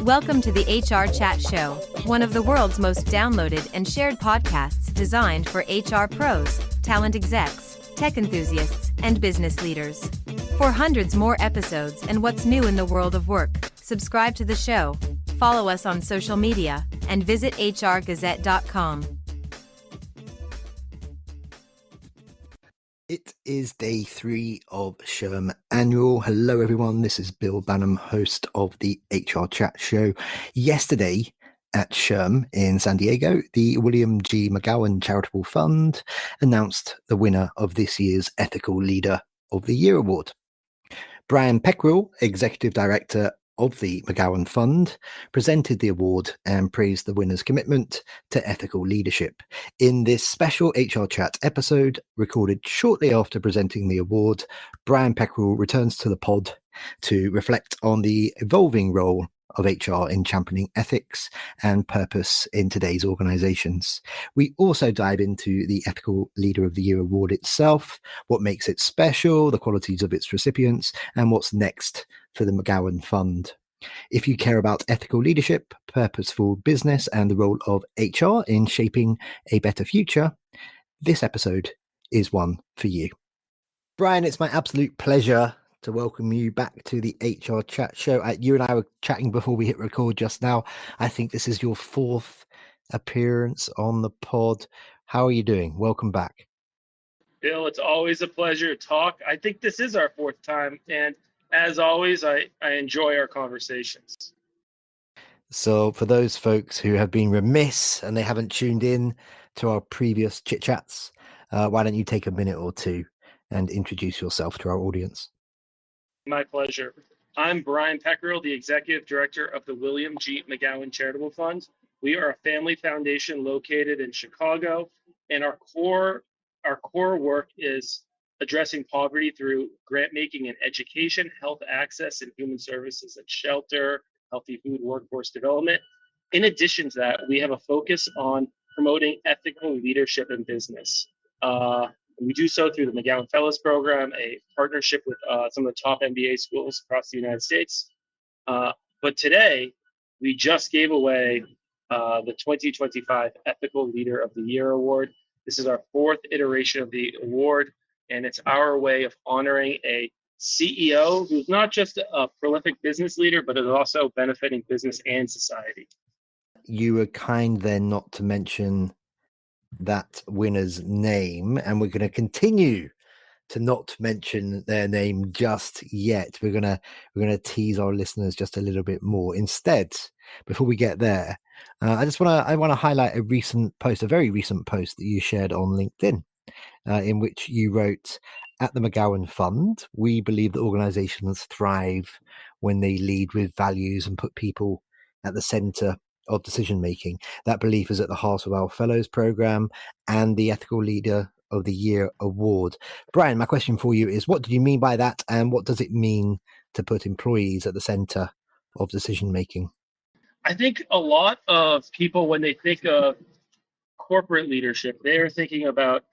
Welcome to the HRchat show, one of the world's most downloaded and shared podcasts designed for HR pros, talent execs, tech enthusiasts, and business leaders. For hundreds more episodes and what's new in the world of work, subscribe to the show, follow us on social media, and visit HRgazette.com. It is day 3 of SHRM Annual. Hello, everyone. This is Bill Banham, host of the HRchat show. Yesterday at SHRM in San Diego, the William G. McGowan Charitable Fund announced the winner of this year's Ethical Leader of the Year award. Brian Peckrill, Executive Director of the McGowan Fund, presented the award and praised the winner's commitment to ethical leadership. In this special HRchat episode, recorded shortly after presenting the award, Brian Peckrill returns to the pod to reflect on the evolving role of HR in championing ethics and purpose in today's organizations. We also dive into the Ethical Leader of the Year award itself, what makes it special, the qualities of its recipients, and what's next for the McGowan Fund. If you care about ethical leadership, purposeful business, and the role of HR in shaping a better future, this episode is one for you. Brian, it's my absolute pleasure to welcome you back to the HRchat show. You and I were chatting before we hit record just now. I think this is your 4th appearance on the pod. How are you doing? Welcome back. Bill, it's always a pleasure to talk. I think this is our 4th time, and as always, I enjoy our conversations. So for those folks who have been remiss and they haven't tuned in to our previous chit chats, why don't you take a minute or two and introduce yourself to our audience? My pleasure. I'm Brian Peckrill, the Executive Director of the William G. McGowan Charitable Fund. We are a family foundation located in Chicago, and our core work is addressing poverty through grant making and education, health access and human services and shelter, healthy food, workforce development. In addition to that, we have a focus on promoting ethical leadership in business. We do so through the McGowan Fellows Program, a partnership with some of the top MBA schools across the United States. But today, we just gave away the 2025 Ethical Leader of the Year award. This is our 4th iteration of the award, and it's our way of honoring a CEO who's not just a prolific business leader, but is also benefiting business and society. You were kind then not to mention that winner's name, and we're going to continue to not mention their name just yet. We're going to tease our listeners just a little bit more. Instead, before we get there, I want to highlight a very recent post that you shared on LinkedIn, in which you wrote, "At the McGowan Fund, we believe that organizations thrive when they lead with values and put people at the center of decision making. That belief is at the heart of our Fellows Program and the Ethical Leader of the Year award." Brian, my question for you is, what do you mean by that, and what does it mean to put employees at the center of decision making? I think a lot of people, when they think of corporate leadership, they're thinking about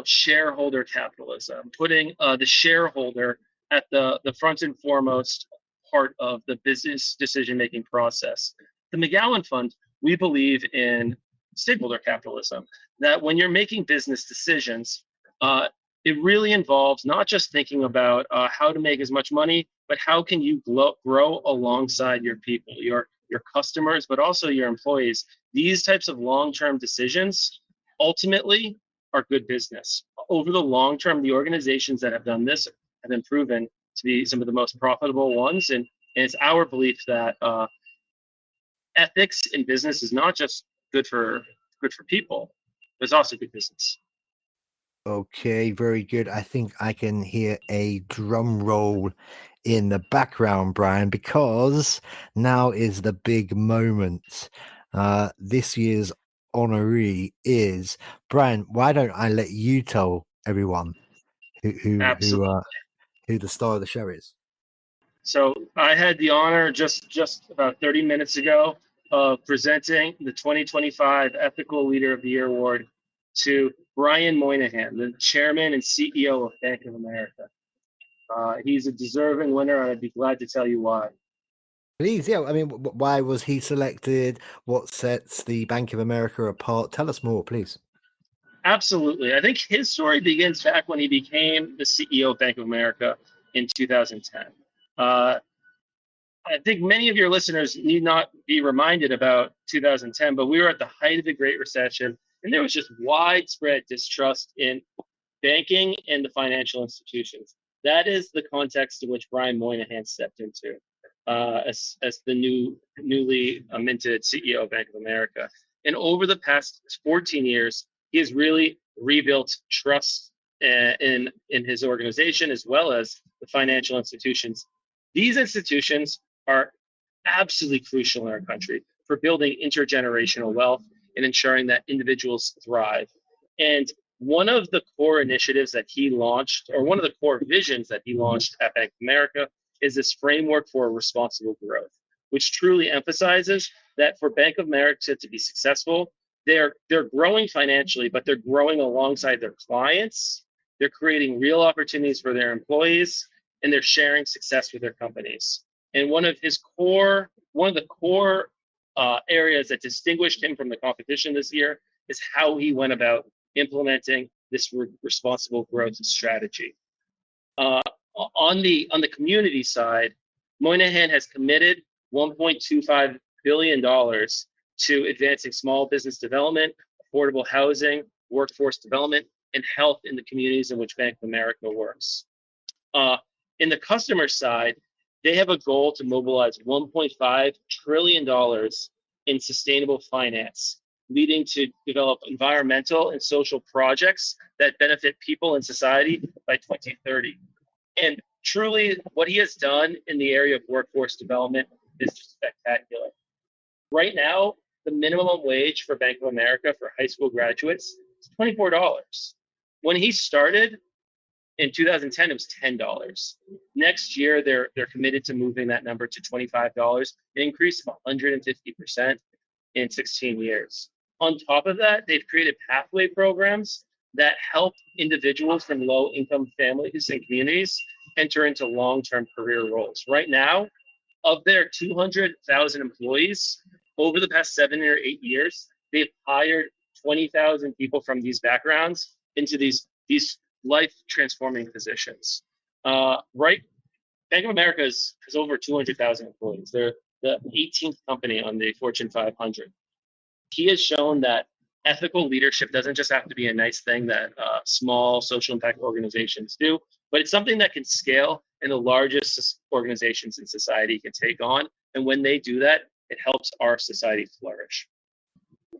shareholder capitalism, putting the shareholder at the front and foremost part of the business decision-making process. The McGowan Fund, we believe in stakeholder capitalism, that when you're making business decisions, it really involves not just thinking about how to make as much money, but how can you grow alongside your people, your customers, but also your employees. These types of long-term decisions ultimately are good business. Over the long term, the organizations that have done this have been proven to be some of the most profitable ones. And it's our belief that ethics in business is not just good for people, but it's also good business. Okay, very good. I think I can hear a drum roll in the background, Brian, because now is the big moment. This year's honoree is Brian. Why don't I let you tell everyone who the star of the show is? So I had the honor just about 30 minutes ago of presenting the 2025 Ethical Leader of the Year award to Brian Moynihan, the Chairman and CEO of Bank of America. He's a deserving winner, and I'd be glad to tell you why. Please, yeah. I mean, why was he selected? What sets the Bank of America apart? Tell us more, please. Absolutely. I think his story begins back when he became the CEO of Bank of America in 2010. I think many of your listeners need not be reminded about 2010, but we were at the height of the Great Recession, and there was just widespread distrust in banking and the financial institutions. That is the context in which Brian Moynihan stepped into as the newly minted CEO of Bank of America. And over the past 14 years, he has really rebuilt trust in his organization as well as the financial institutions. These institutions are absolutely crucial in our country for building intergenerational wealth and ensuring that individuals thrive. And one of the core initiatives that he launched, or one of the core visions that he launched at Bank of America, is this framework for responsible growth, which truly emphasizes that for Bank of America to be successful, they're growing financially, but they're growing alongside their clients. They're creating real opportunities for their employees, and they're sharing success with their companies. And one of the core areas that distinguished him from the competition this year is how he went about implementing this responsible growth strategy. On the community side, Moynihan has committed $1.25 billion to advancing small business development, affordable housing, workforce development, and health in the communities in which Bank of America works. In the customer side, they have a goal to mobilize $1.5 trillion in sustainable finance, leading to develop environmental and social projects that benefit people and society by 2030. And truly, what he has done in the area of workforce development is spectacular. Right now, the minimum wage for Bank of America for high school graduates is $24. When he started in 2010, it was $10. Next year, they're committed to moving that number to $25, an increase of 150% in 16 years. On top of that, they've created pathway programs that help individuals from low-income families and communities enter into long-term career roles. Right now, of their 200,000 employees, over the past 7 or 8 years, they've hired 20,000 people from these backgrounds into these life-transforming positions. Right, Bank of America has over 200,000 employees. They're the 18th company on the Fortune 500. He has shown that ethical leadership doesn't just have to be a nice thing that small social impact organizations do, but it's something that can scale and the largest organizations in society can take on. And when they do that, it helps our society flourish.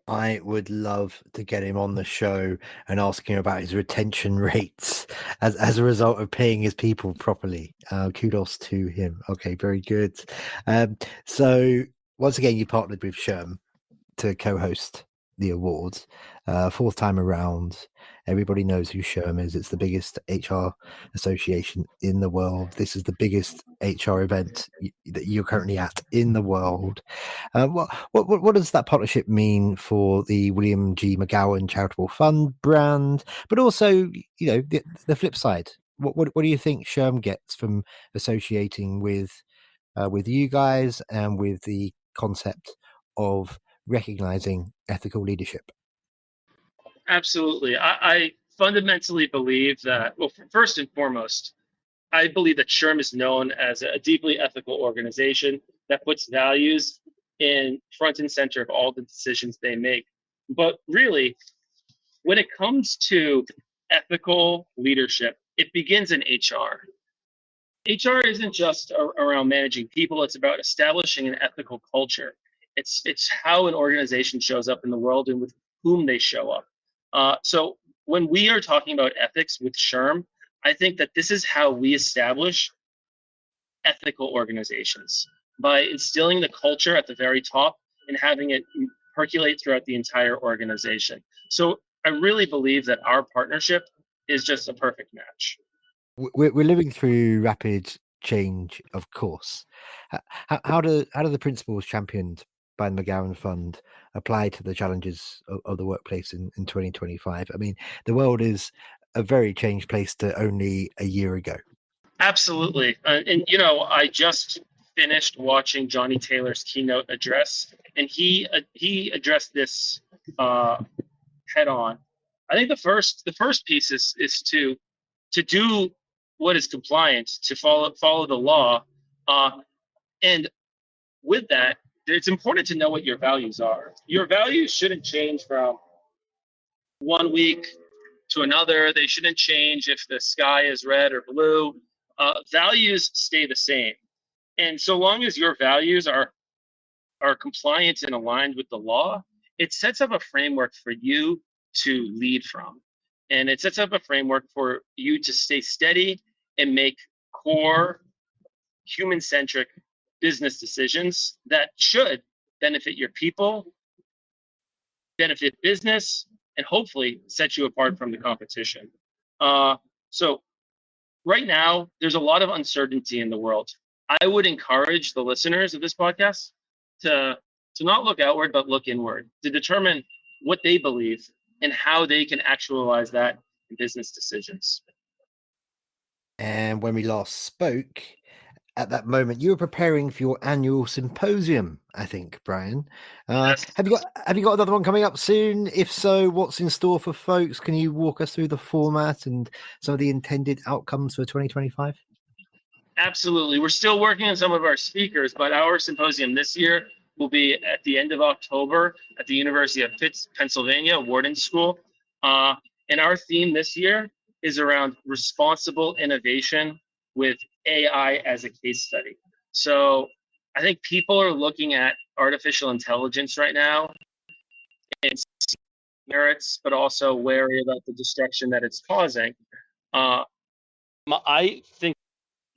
I would love to get him on the show and ask him about his retention rates as a result of paying his people properly. Kudos to him. Okay, very good. So once again, you partnered with SHRM to co-host the awards. Fourth time around. Everybody knows who SHRM is. It's the biggest HR association in the world. This is the biggest HR event that you're currently at in the world. What does that partnership mean for the William G. McGowan Charitable Fund brand? But also, the flip side. What do you think SHRM gets from associating with you guys and with the concept of recognizing ethical leadership? Absolutely. I fundamentally believe that, well, first and foremost, I believe that SHRM is known as a deeply ethical organization that puts values in front and center of all the decisions they make. But really, when it comes to ethical leadership, it begins in HR. HR isn't just around managing people, it's about establishing an ethical culture. It's how an organization shows up in the world and with whom they show up. So when we are talking about ethics with SHRM, I think that this is how we establish ethical organizations, by instilling the culture at the very top and having it percolate throughout the entire organization. So I really believe that our partnership is just a perfect match. We're living through rapid change, of course. How do the principles championed by the McGowan Fund apply to the challenges of the workplace in 2025? I mean, the world is a very changed place to only a year ago. Absolutely. And I just finished watching Johnny Taylor's keynote address, and he addressed this head on. I think the first piece is to do what is compliant, to follow the law, and with that, it's important to know what your values are. Your values shouldn't change from one week to another. They shouldn't change if the sky is red or blue. Values stay the same. And so long as your values are compliant and aligned with the law, it sets up a framework for you to lead from. And it sets up a framework for you to stay steady and make core human-centric business decisions that should benefit your people, benefit business, and hopefully set you apart from the competition. So right now, there's a lot of uncertainty in the world. I would encourage the listeners of this podcast to not look outward, but look inward, to determine what they believe and how they can actualize that in business decisions. And when we last spoke, at that moment, you were preparing for your annual symposium, I think, Brian. Yes. Have you got another one coming up soon? If so, what's in store for folks? Can you walk us through the format and some of the intended outcomes for 2025? Absolutely. We're still working on some of our speakers, but our symposium this year will be at the end of October at the University of Pennsylvania, Wharton School. And our theme this year is around responsible innovation with AI as a case study. So I think people are looking at artificial intelligence right now and merits, but also wary about the destruction that it's causing. I think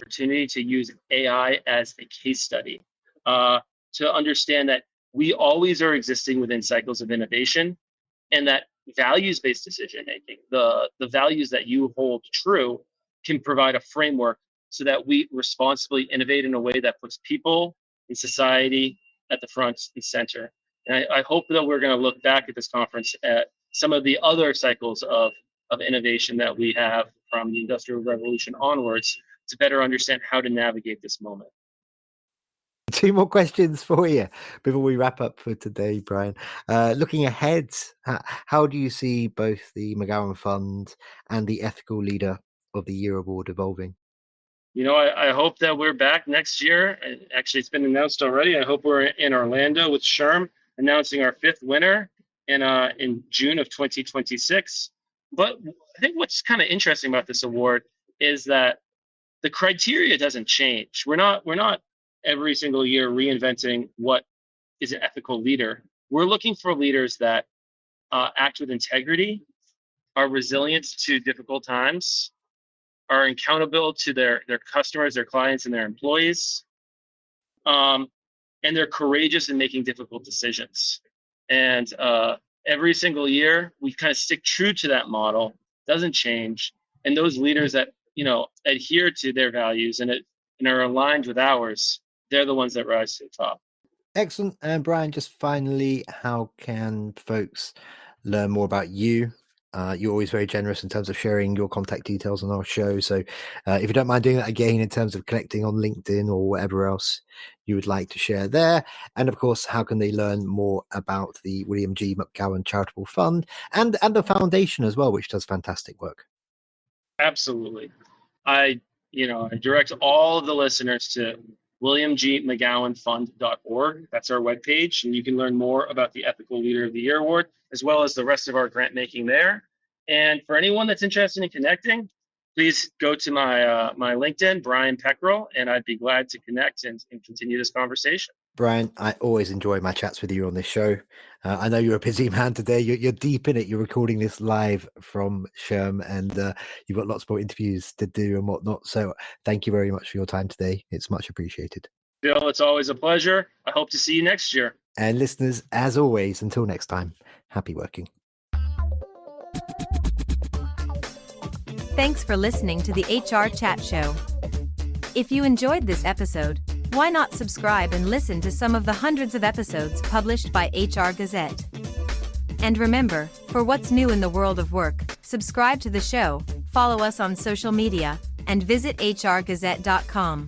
opportunity to use AI as a case study to understand that we always are existing within cycles of innovation, and that values-based decision making, the values that you hold true, can provide a framework so that we responsibly innovate in a way that puts people in society at the front and center. And I hope that we're going to look back at this conference at some of the other cycles of innovation that we have from the Industrial Revolution onwards to better understand how to navigate this moment. Two more questions for you before we wrap up for today, Brian. Looking ahead, how do you see both the McGowan Fund and the Ethical Leader of the Year award evolving? You know, I hope that we're back next year. Actually, it's been announced already. I hope we're in Orlando with SHRM announcing our 5th winner in June of 2026. But I think what's kind of interesting about this award is that the criteria doesn't change. We're not every single year reinventing what is an ethical leader. We're looking for leaders that act with integrity, are resilient to difficult times, are accountable to their customers, their clients, and their employees, and they're courageous in making difficult decisions. And every single year, we kind of stick true to that model, doesn't change. And those leaders that adhere to their values and are aligned with ours, they're the ones that rise to the top. Excellent. And Brian, just finally, how can folks learn more about you? You're always very generous in terms of sharing your contact details on our show. So if you don't mind doing that again in terms of connecting on LinkedIn or whatever else you would like to share there. And of course, how can they learn more about the William G. McGowan Charitable Fund and the foundation as well, which does fantastic work? Absolutely. I direct all of the listeners to williamgmcgowanfund.org. That's our webpage, and you can learn more about the Ethical Leader of the Year Award, as well as the rest of our grant making there. And for anyone that's interested in connecting, please go to my LinkedIn, Brian Peckrill, and I'd be glad to connect and continue this conversation. Brian, I always enjoy my chats with you on this show. I know you're a busy man today. You're deep in it. You're recording this live from SHRM, and you've got lots more interviews to do and whatnot. So thank you very much for your time today. It's much appreciated. Bill, it's always a pleasure. I hope to see you next year. And listeners, as always, until next time, happy working. Thanks for listening to the HRchat show. If you enjoyed this episode, why not subscribe and listen to some of the hundreds of episodes published by HR Gazette? And remember, for what's new in the world of work, subscribe to the show, follow us on social media, and visit hrgazette.com.